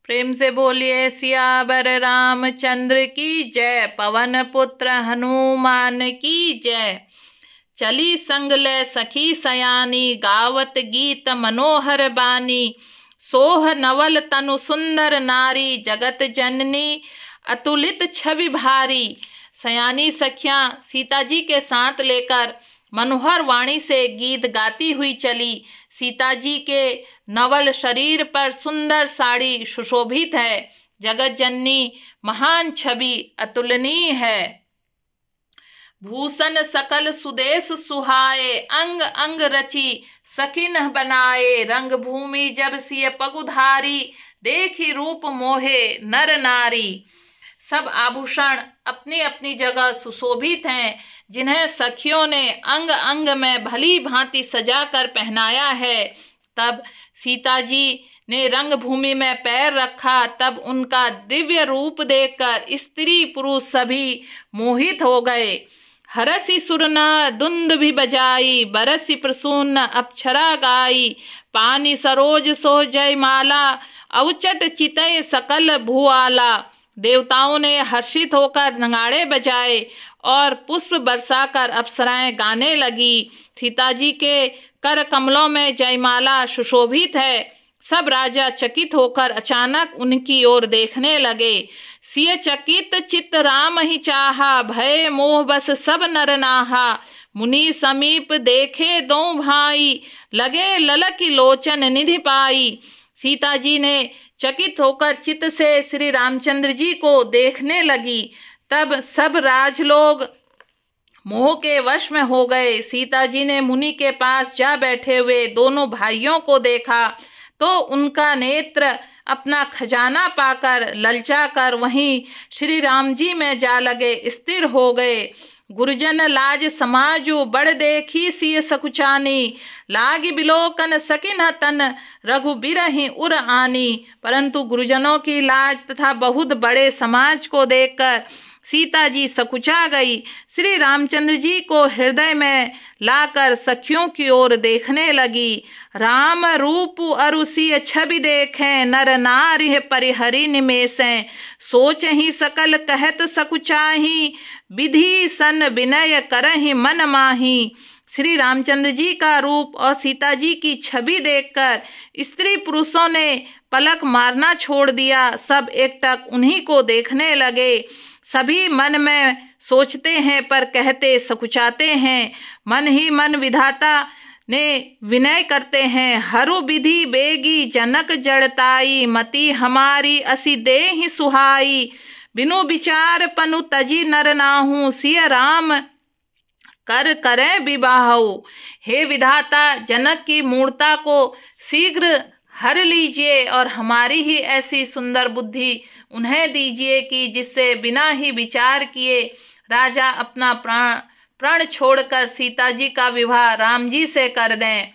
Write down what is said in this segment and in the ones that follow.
प्रेम से बोलिए सियावर रामचंद्र की जय। पवन पुत्र हनुमान की जय। चली संग ले सखी सयानी, गावत गीत मनोहर बानी। सोह नवल तनु सुंदर नारी, जगत जननी अतुलित छवि भारी। सयानी सखियां सीता जी के साथ लेकर मनोहर वाणी से गीत गाती हुई चली। सीता जी के नवल शरीर पर सुंदर साड़ी सुशोभित है। जगत जननी महान छवि अतुलनीय है। भूषण सकल सुदेश सुहाए, अंग अंग रची सकिन बनाए। रंग भूमि जब सिय पगुधारी, देखी रूप मोहे नर नारी। सब आभूषण अपनी अपनी जगह सुशोभित हैं, जिन्हें सखियों ने अंग अंग में भली भांति सजा कर पहनाया है। तब सीता जी ने रंग भूमि में पैर रखा, तब उनका दिव्य रूप देखकर स्त्री पुरुष सभी मोहित हो गए। हरसी सुरना धुंद भी बजाई, बरसी प्रसून्न अप्सरा गाई। पानी सरोज सो जय माला, अवचट चितय सकल भुआला। देवताओं ने हर्षित होकर नगाड़े बजाए और पुष्प बरसाकर अप्सराएं गाने लगी। सीता जी के कर कमलों में जयमाला सुशोभित है। सब राजा चकित होकर अचानक उनकी ओर देखने लगे। सिय चकित चित राम ही चाहा, भय मोह बस सब नर नाहा। मुनि समीप देखे दो भाई, लगे ललकी लोचन निधि पाई। सीता जी ने चकित होकर चित्त से श्री रामचंद्र जी को देखने लगी। तब सब राजलोग मोह के वश में हो गए। सीता जी ने मुनि के पास जा बैठे हुए दोनों भाइयों को देखा तो उनका नेत्र अपना खजाना पाकर ललचाकर वहीं श्री राम जी में जा लगे, स्थिर हो गए। गुरुजन लाज समाजु बड़ देखी सिय सकुचानी, लागी बिलोकन सकिन तन रघु बिरहि उर आनी। परंतु गुरुजनों की लाज तथा बहुत बड़े समाज को देखकर सीता जी सकुचा गई। श्री रामचंद्र जी को हृदय में लाकर सखियों की ओर देखने लगी। राम रूप अरुषि छवि देखें, नर नारि परिहरि निमेषें। सोच ही सकल कहत सकुचाही, विधि सन विनय करहि मन माही। श्री रामचंद्र जी का रूप और सीता जी की छवि देखकर स्त्री पुरुषों ने पलक मारना छोड़ दिया। सब एकटक उन्हीं को देखने लगे। सभी मन में सोचते हैं पर कहते सकुचाते हैं। मन ही मन विधाता ने विनय करते हैं। हरु विधि बेगी जनक जड़ताई, मति हमारी असी दे ही सुहाई। बिनु विचार पनु तजी नर नाहू, सिय राम कर करें विवाहु। हे विधाता, जनक की मूर्ता को शीघ्र हर लीजिए और हमारी ही ऐसी सुंदर बुद्धि उन्हें दीजिए कि जिससे बिना ही विचार किए राजा अपना प्राण छोड़कर सीता जी का विवाह राम जी से कर दें।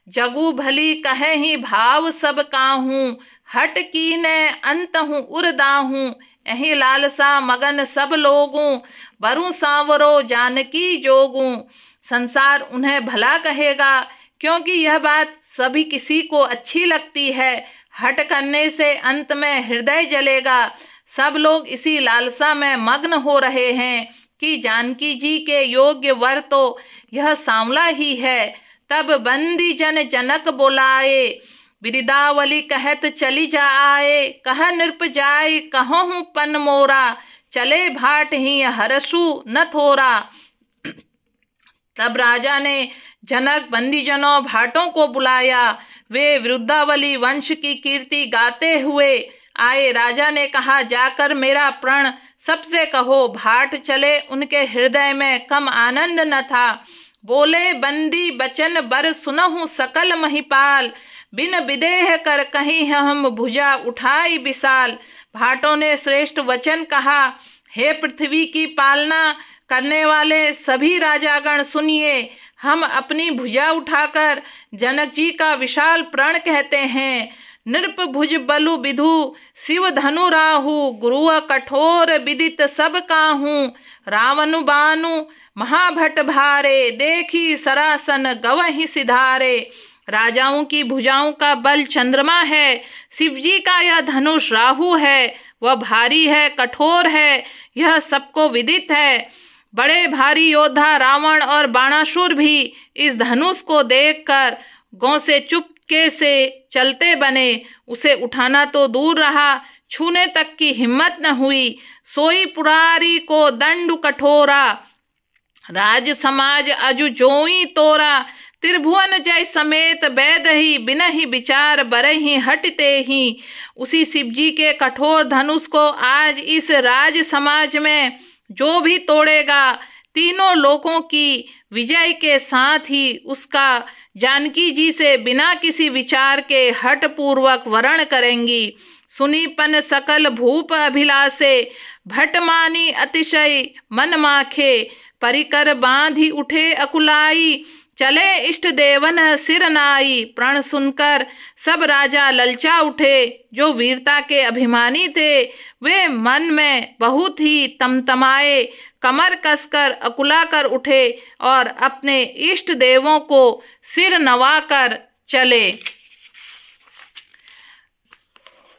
जगू भली कहे ही भाव सब काहूं, हट कीने अंत हूँ उरदाहूं। यही लालसा मगन सब लोगों, बरु सांवरो जानकी जोगूं। संसार उन्हें भला कहेगा क्योंकि यह बात सभी किसी को अच्छी लगती है। हट करने से अंत में हृदय जलेगा। सब लोग इसी लालसा में मग्न हो रहे हैं कि जानकी जी के योग्य वर तो यह सांवला ही है। तब बंदी जन जनक बोलाए, बिरदावली कहत चली जाए। कह नृप जाय कहूँ पन मोरा, चले भाट ही हरसु न थोरा। तब राजा ने जनक बंदीजनों भाटों को बुलाया। वे वृद्धावली वंश की कीर्ति गाते हुए आए। राजा ने कहा, जाकर मेरा प्रण सबसे कहो। भाट चले, उनके हृदय में कम आनंद न था। बोले बंदी बचन बर सुनहु सकल महिपाल, बिन विदेह कर कहीं हम भुजा उठाई विशाल। भाटों ने श्रेष्ठ वचन कहा, हे पृथ्वी की पालना करने वाले सभी राजागण सुनिए। हम अपनी भुजा उठाकर जनक जी का विशाल प्रण कहते हैं। नृप भुज बलु विधु शिव धनु राहु, गुरु कठोर विदित सब काहू। रावनु बानु महाभट भारे, देखी सरासन गवहि सिधारे। राजाओं की भुजाओं का बल चंद्रमा है, शिवजी का यह धनुष राहु है, वह भारी है, कठोर है, यह सबको विदित है। बड़े भारी योद्धा रावण और बाणासुर भी इस धनुष को देखकर गौ से चुपके से चलते बने। उसे उठाना तो दूर रहा, छूने तक की हिम्मत न हुई। सोई पुरारी को दंड कठोरा, राज समाज अजु जोई तोरा। त्रिभुवन जय समेत बैदही, बिनहि विचार बरही हटते ही। उसी शिवजी के कठोर धनुष को आज इस राज समाज में जो भी तोड़ेगा, तीनों लोकों की विजय के साथ ही उसका जानकी जी से बिना किसी विचार के हठ पूर्वक वरण करेंगी। सुनीपन सकल भूप अभिलाषे, भटमानी अतिशय मन माखे। परिकर बांधी उठे अकुलाई, चले इष्ट देवन सिर नाई। प्रण सुनकर सब राजा ललचा उठे, जो वीरता के अभिमानी थे वे मन में बहुत ही तमतमाए। कमर कसकर अकुला कर उठे और अपने इष्ट देवों को सिर नवाकर चले।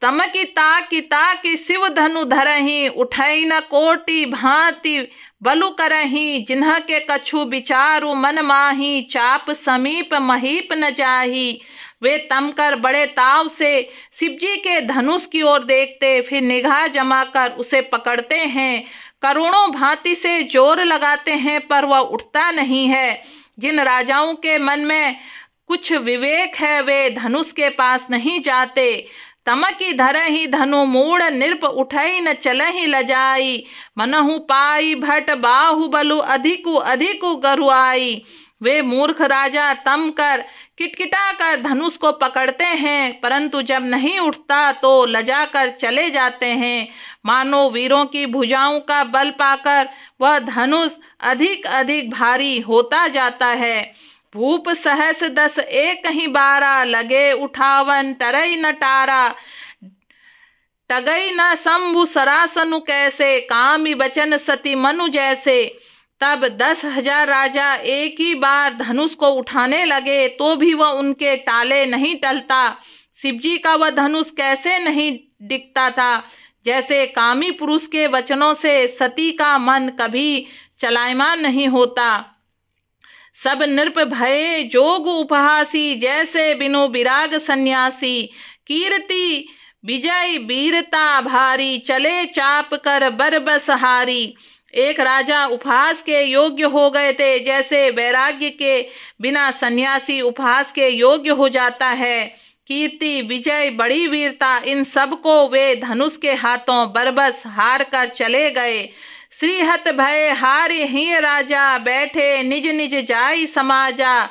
तमकी ताकी शिव धनु धरही, उठई न कोटि भांति बलु करही। जिन्ह के कछु विचारु मन माही, चाप समीप महीप न जाही। वे तमकर बड़े ताव से शिवजी के धनुष की ओर देखते, फिर निगाह जमाकर उसे पकड़ते हैं। करोड़ों भांति से जोर लगाते हैं पर वह उठता नहीं है। जिन राजाओं के मन में कुछ विवेक है वे धनुष के पास नहीं जाते। तमकी धरहि धनु मूड़, निरप उठई न चलहि लजाई। मनहु पाई भट बाहुबलु, अधिकु अधिकु गरुआई। वे मूर्ख राजा तम कर किटकिटा कर धनुष को पकड़ते हैं, परंतु जब नहीं उठता तो लजा कर चले जाते हैं। मानो वीरों की भुजाओं का बल पाकर वह धनुष अधिक अधिक भारी होता जाता है। भूप सहस 10 एक ही 12, लगे उठावन टरई न टारा। टगई न शंभु सरासनु कैसे, कामी बचन सती मनु जैसे। तब 10,000 राजा एक ही बार धनुष को उठाने लगे तो भी वह उनके टाले नहीं टलता। शिवजी का वह धनुष कैसे नहीं दिखता था, जैसे कामी पुरुष के वचनों से सती का मन कभी चलायमान नहीं होता। सब नृप भये जोग उपहासी, जैसे बिनु विराग सन्यासी। कीर्ति विजय वीरता भारी, चले चाप कर बरबस हारी। एक राजा उपहास के योग्य हो गए थे, जैसे वैराग्य के बिना सन्यासी उपहास के योग्य हो जाता है। कीर्ति विजय बड़ी वीरता, इन सब को वे धनुष के हाथों बरबस हार कर चले गए। श्रीहत भय हार ही राजा, बैठे निज निज जाई समाजा।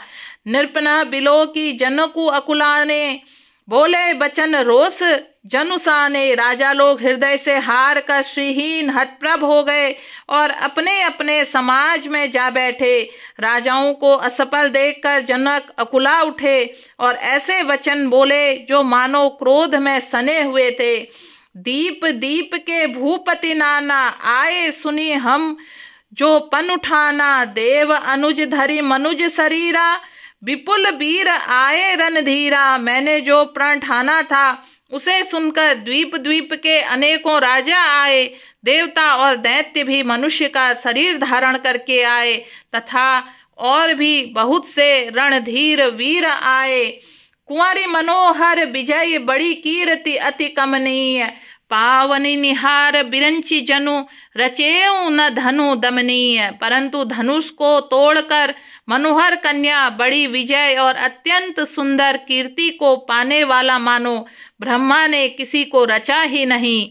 नृपन बिलो की जनकु अकुलाने, बोले बचन रोष जनुसाने। राजा लोग हृदय से हार कर श्रीहीन हतप्रभ हो गए और अपने अपने समाज में जा बैठे। राजाओं को असफल देखकर जनक अकुला उठे और ऐसे वचन बोले जो मानो क्रोध में सने हुए थे। दीप दीप के भूपति नाना, आए सुनी हम जो पन उठाना। देव अनुज धरी मनुज शरीरा, विपुल वीर आए रणधीरा। मैंने जो प्रण ठाना था उसे सुनकर द्वीप द्वीप के अनेकों राजा आए। देवता और दैत्य भी मनुष्य का शरीर धारण करके आए तथा और भी बहुत से रणधीर वीर आए। कुंवारी मनोहर विजय बड़ी कीर्ति अति कमनीय। पावनी निहार बिरंची जनु, रचेऊ न धनु दमनीय। परंतु धनुष को तोड़कर मनोहर कन्या बड़ी विजय और अत्यंत सुंदर कीर्ति को पाने वाला मानो ब्रह्मा ने किसी को रचा ही नहीं।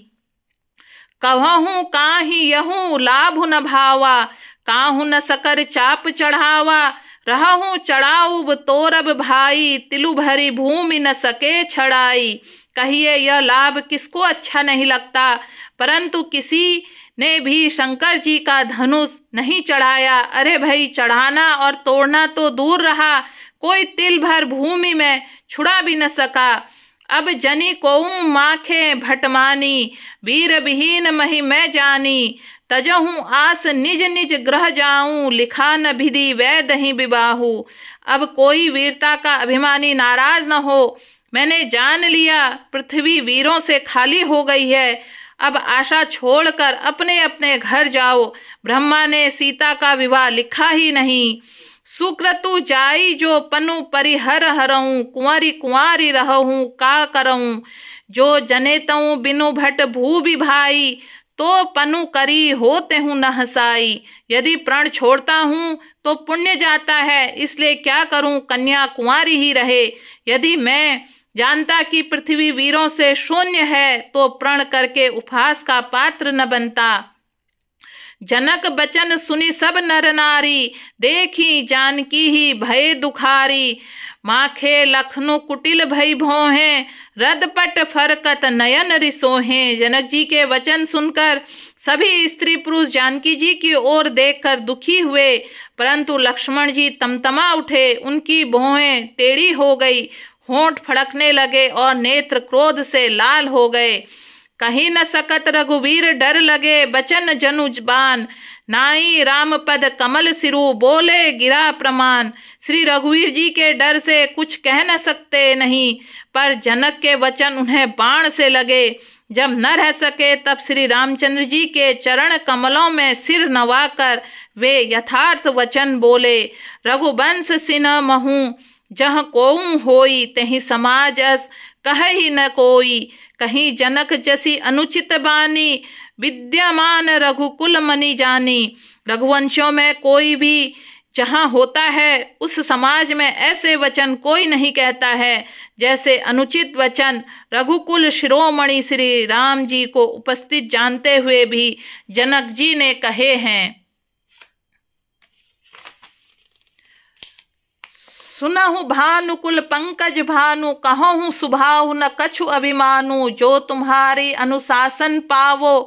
कहूँ काहि यहूँ लाभ न भावा, काहू न सकर चाप चढ़ावा। रहूँ चढ़ाऊब तोरब भाई, तिलु भरी भूमि न सके छड़ाई। कहिए यह लाभ किसको अच्छा नहीं लगता, परंतु किसी ने भी शंकर जी का धनुष नहीं चढ़ाया। अरे भाई, चढ़ाना और तोड़ना तो दूर रहा, कोई तिल भर भूमि में छुड़ा भी न सका। अब जनी कोऊ माखे भटमानी, वीर विहीन मही मैं जानी। तजहूँ आस निज निज ग्रह जाऊं, लिखा न विधि वै दही विबाहू। अब कोई वीरता का अभिमानी नाराज न हो, मैंने जान लिया पृथ्वी वीरों से खाली हो गई है। अब आशा छोड़कर अपने अपने घर जाओ, ब्रह्मा ने सीता का विवाह लिखा ही नहीं। सुक्रतु जाई जो पनु परिहर हरऊं, कुंवारी कुंवारी रहूं का करऊं। जो जनेतऊं बिनु भट भू भाई, तो पनु करी होते हूँ न हसाई। यदि प्राण छोड़ता हूँ तो पुण्य जाता है, इसलिए क्या करूं कन्या कुंवारी ही रहे। यदि मैं जानता कि पृथ्वी वीरों से शून्य है, तो प्रण करके उपहास का पात्र न बनता। जनक बचन सुनी सब नर नारी, देखी जानकी ही भय दुखारी। माखे लखनु कुटिल भई भोहें, रदपट फरकत नयन रिसोहें। जनक जी के वचन सुनकर सभी स्त्री पुरुष जानकी जी की ओर देखकर दुखी हुए, परंतु लक्ष्मण जी तमतमा उठे। उनकी भौहें टेढ़ी हो गई, होंठ फड़कने लगे और नेत्र क्रोध से लाल हो गए। कहीं न सकत रघुवीर डर लगे, बचन जनु जबान। नाई राम पद कमल सिरु, बोले गिरा प्रमाण। श्री रघुवीर जी के डर से कुछ कह न सकते नहीं, पर जनक के वचन उन्हें बाण से लगे। जब न रह सके तब श्री रामचंद्र जी के चरण कमलों में सिर नवाकर वे यथार्थ वचन बोले। रघुवंश सिन्ह महू, जह कोऊ होई, तहि समाज अस कह ही न कोई। कहीं जनक जसी अनुचित बानी, विद्यमान रघुकुल मनि जानी। रघुवंशों में कोई भी जहाँ होता है, उस समाज में ऐसे वचन कोई नहीं कहता है जैसे अनुचित वचन रघुकुल शिरोमणि श्री राम जी को उपस्थित जानते हुए भी जनक जी ने कहे हैं। सुनहु भानुकुल पंकज भानु, कहूँ सुभाहु न कछु अभिमानु। जो तुम्हारी अनुशासन पावो,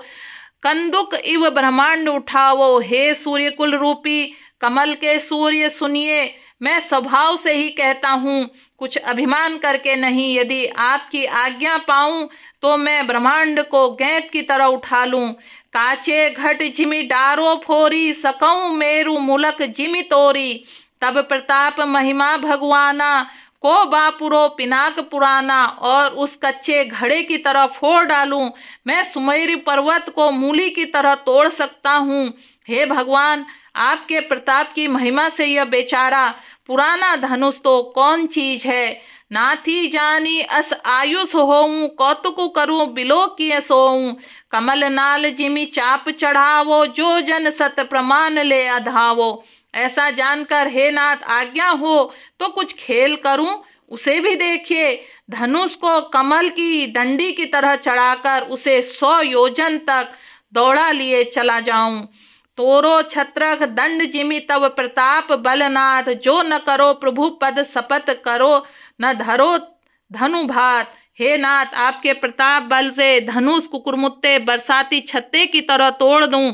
कंदुक इव ब्रह्मांड उठावो। हे सूर्यकुल रूपी कमल के सूर्य सुनिए, मैं स्वभाव से ही कहता हूँ, कुछ अभिमान करके नहीं। यदि आपकी आज्ञा पाऊं तो मैं ब्रह्मांड को गेंद की तरह उठा लूं। काचे घट जिमि डारो फोरी, सकऊं मेरु मुलक जिमि तोरी। तब प्रताप महिमा भगवाना, को बापुरो पिनाक पुराना। और उस कच्चे घड़े की तरह फोड़ डालूं, मैं सुमेरु पर्वत को मूली की तरह तोड़ सकता हूँ। हे भगवान, आपके प्रताप की महिमा से यह बेचारा पुराना धनुष तो कौन चीज है। नाथी जानी अस आयुष होऊं, कौतुक करूं बिलो किए सोऊं। कमल नाल जिमि चाप चढ़ावो, जो जन सत प्रमाण ले अधावो। ऐसा जानकर हे नाथ आज्ञा हो तो कुछ खेल करूं, उसे भी देखिए। धनुष को कमल की डंडी की तरह चढ़ाकर उसे 100 योजन तक दौड़ा लिए चला जाऊं। तोरो छत्रक दंड जिमि तब प्रताप बलनाथ। जो न करो प्रभु पद शपथ करो, न धरो धनु भात। हे नाथ, आपके प्रताप बल से धनुष कुकुरमुत्ते बरसाती छत्ते की तरह तोड़ दूं।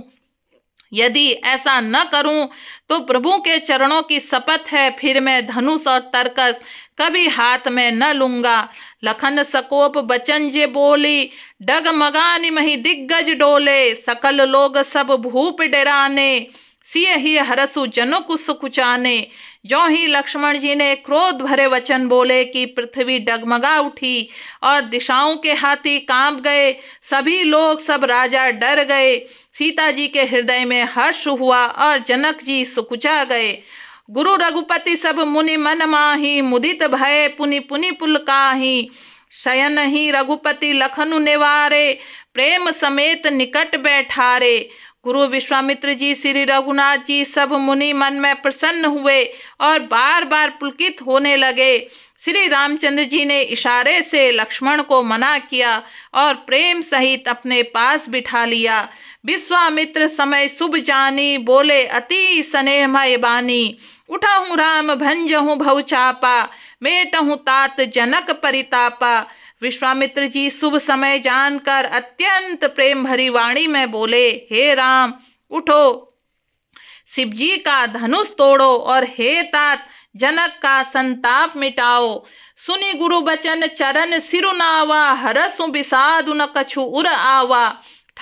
यदि ऐसा न करूं तो प्रभु के चरणों की शपथ है, फिर मैं धनुष और तरकस कभी हाथ में न लूंगा। लखन सकोप बचन जे बोली, डगमगानी मही दिग्गज डोले। सकल लोग सब भूप डराने, सिय ही हरसु जनुक सुकुचाने। जो ही लक्ष्मण जी ने क्रोध भरे वचन बोले कि पृथ्वी डगमगा उठी और दिशाओं के हाथी कांप गए। सभी लोग, सब राजा डर गए। सीता जी के हृदय में हर्ष हुआ और जनक जी सुकुचा गए। गुरु रघुपति सब मुनि मन माही, मुदित भय पुनि पुनि पुलकाही। शयन ही रघुपति लखनु निवारे, प्रेम समेत निकट बैठारे। गुरु विश्वामित्र जी, श्री रघुनाथ जी, सब मुनि मन में प्रसन्न हुए और बार बार पुलकित होने लगे। श्री रामचंद्र जी ने इशारे से लक्ष्मण को मना किया और प्रेम सहित अपने पास बिठा लिया। विश्वामित्र समय शुभ जानी, बोले अति स्नेहमय बानी। उठहूँ राम भंजहूँ भव चापा, मेटहूँ तात जनक परितापा। विश्वामित्र जी शुभ समय जानकर अत्यंत प्रेम भरी वाणी में बोले, हे राम उठो, शिव जी का धनुष तोड़ो और हे तात जनक का संताप मिटाओ। सुनि गुरु बचन चरण सिरु नावा, हरसु बिसादु न कछु उर आवा।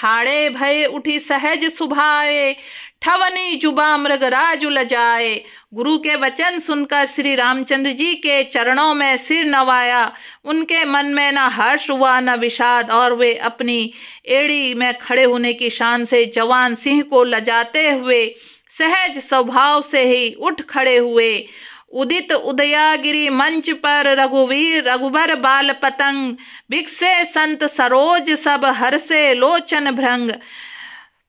ठाड़े भय उठी सहज सुभाए, ठवनी जुबा मृगराज लजाए। गुरु के वचन सुनकर श्री रामचंद्र जी के चरणों में सिर नवाया। उनके मन में न हर्ष हुआ न विषाद, और वे अपनी एड़ी में खड़े होने की शान से जवान सिंह को लजाते हुए सहज स्वभाव से ही उठ खड़े हुए। उदित उदयागिरी मंच पर रघुवीर रघुबर बाल पतंग, बिकसे संत सरोज सब हर्षे लोचन भृंग।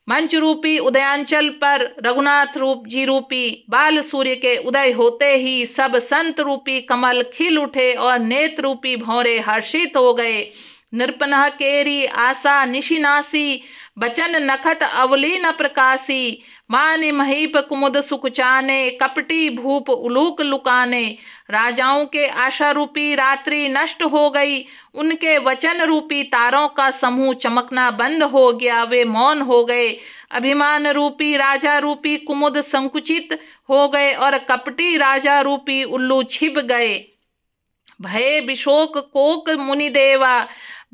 मंच रूपी उदयांचल पर रघुनाथ रूप जी रूपी बाल सूर्य के उदय होते ही सब संत रूपी कमल खिल उठे और नेत्र रूपी भौरे हर्षित हो गए। नृपनह केरी आशा निशिनासी, बचन नखत अवली न प्रकाशी। मानि महीप कुमुद सुकुचाने, कपटी भूप उलूक लुकाने। राजाओं के आशा रूपी रात्रि नष्ट हो गई, उनके वचन रूपी तारों का समूह चमकना बंद हो गया, वे मौन हो गए। अभिमान रूपी राजा रूपी कुमुद संकुचित हो गए और कपटी राजा रूपी उल्लू छिप गए। भय विशोक कोक मुनि देवा,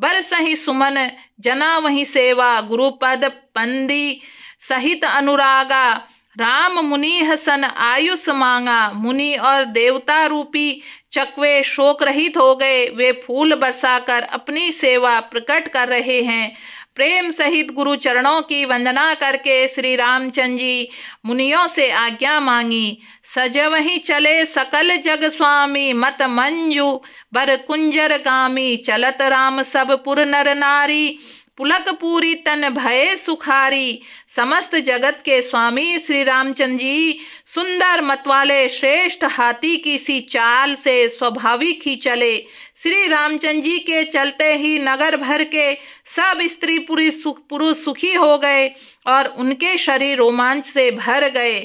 बरसहि सुमन जना वही सेवा। गुरुपद पंदी सहित अनुरागा, राम मुनि हसन आयुष मांगा। मुनि और देवता रूपी चकवे शोक रहित हो गए, वे फूल बरसाकर अपनी सेवा प्रकट कर रहे हैं। प्रेम सहित गुरु चरणों की वंदना करके श्री रामचंद्र जी मुनियों से आज्ञा मांगी। सजवही चले सकल जग स्वामी, मत मंजू बर कुंजर गामी। चलत राम सब पुर नर नारी, पुलक पूरी तन भय सुखारी। समस्त जगत के स्वामी श्री रामचंद्र जी सुंदर मतवाले श्रेष्ठ हाथी की सी चाल से स्वाभाविक ही चले। श्री रामचंद्र जी के चलते ही नगर भर के सब स्त्री पुरुष सुखी हो गए और उनके शरीर रोमांच से भर गए।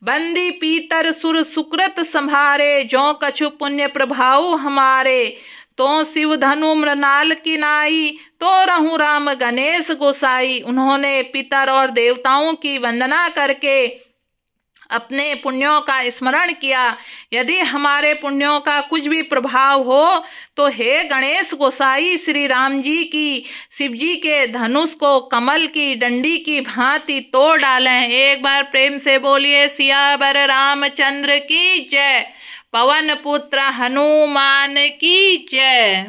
बंदी पीतर सुर सुकृत संभारे, जो कछु पुण्य प्रभाव हमारे। तो शिव धनु मृणाल की नाई, तो रहूं राम गणेश गोसाई। उन्होंने पितर और देवताओं की वंदना करके अपने पुण्यों का स्मरण किया। यदि हमारे पुण्यों का कुछ भी प्रभाव हो तो हे गणेश गोसाई, श्री राम जी की शिव जी के धनुष को कमल की डंडी की भांति तोड़ डालें। एक बार प्रेम से बोलिए सियावर रामचंद्र की जय, पवन पुत्र हनुमान की जय।